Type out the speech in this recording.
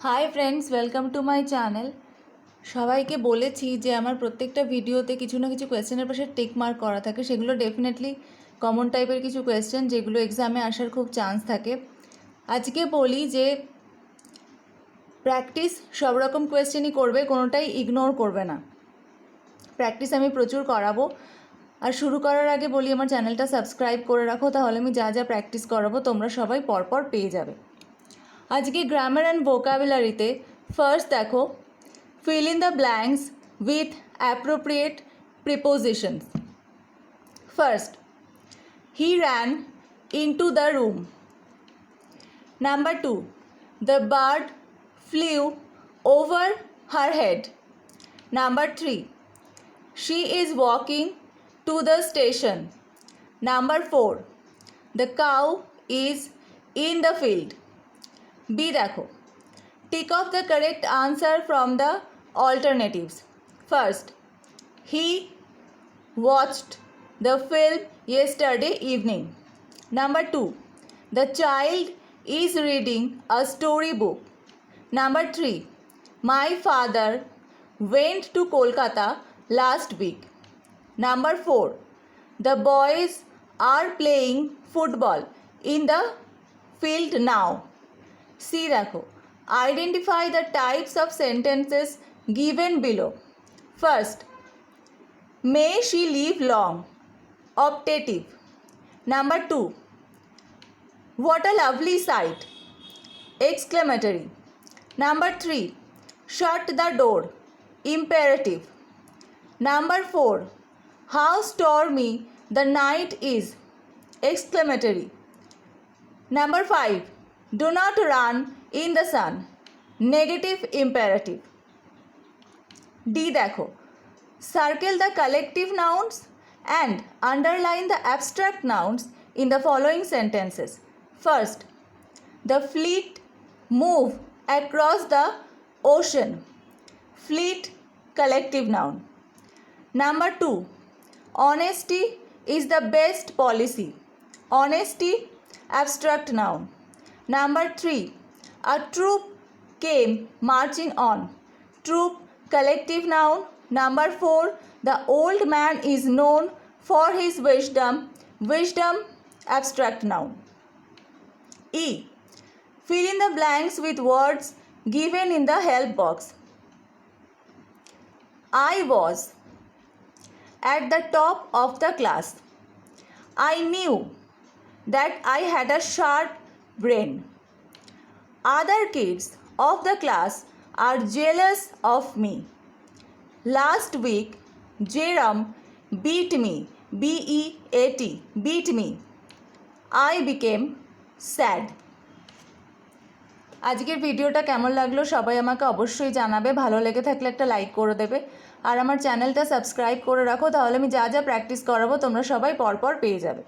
Hi friends, welcome to my channel. সবাইকে বলেছি যে আমার প্রত্যেকটা ভিডিওতে কিছু না কিছু কোয়েশ্চেনের পাশে টিক মার্ক করা থাকে। সেগুলো ডেফিনেটলি কমন টাইপের কিছু কোয়েশ্চেন, যেগুলো এক্সামে আসার খুব চান্স থাকে। আজকে বলি যে প্র্যাকটিস সব রকম কোয়েশ্চেনই করবে, কোনোটাই ইগনোর করবে না। প্র্যাকটিস আমি প্রচুর করাবো। আর শুরু করার আগে বলি আমার চ্যানেলটা সাবস্ক্রাইব করে রাখো, তাহলে আমি যা যা প্র্যাকটিস করাবো তোমরা সবাই পরপর পেয়ে যাবে। আজকে গ্রামার অ্যান্ড ভোকাবুলারিতে ফার্স্ট দেখো, fill in the blanks with appropriate prepositions. First, he ran into the room. Number 2, the bird flew over her head. Number 3, she is walking to the station. Number 4, the cow is in the field. B দেখো, tick off the correct answer from the alternatives. First, he watched the film yesterday evening. Number 2, the child is reading a storybook. Number 3, my father went to Kolkata last week. Number 4, the boys are playing football in the field now. C দেখো, identify the types of sentences given below. First, may she live long, optative. Number 2, what a lovely sight, exclamatory. Number 3, shut the door, imperative. Number 4, how stormy the night is, exclamatory. Number 5, do not run in the sun, negative imperative. D দেখো, circle the collective nouns and underline the abstract nouns in the following sentences. First, the fleet move across the ocean, fleet collective noun. Number 2, honesty is the best policy, honesty abstract noun. Number 3, a troop came marching on, troop collective noun. Number 4, the old man is known for his wisdom, wisdom abstract noun. E, fill in the blanks with words given in the help box. I was at the top of the class. I knew that I had a sharp brain. Other kids of the class are jealous of me. Last week, Jerome beat me, B-E-A-T, beat me. I became sad. আজকের ভিডিওটা কেমন লাগলো সবাই আমাকে অবশ্যই জানাবে। ভালো লেগে থাকলে একটা লাইক করে দেবে, আর আমার চ্যানেলটা সাবস্ক্রাইব করে রাখো, তাহলে আমি যা যা প্র্যাকটিস করাবো তোমরা সবাই পরপর পেয়ে যাবে।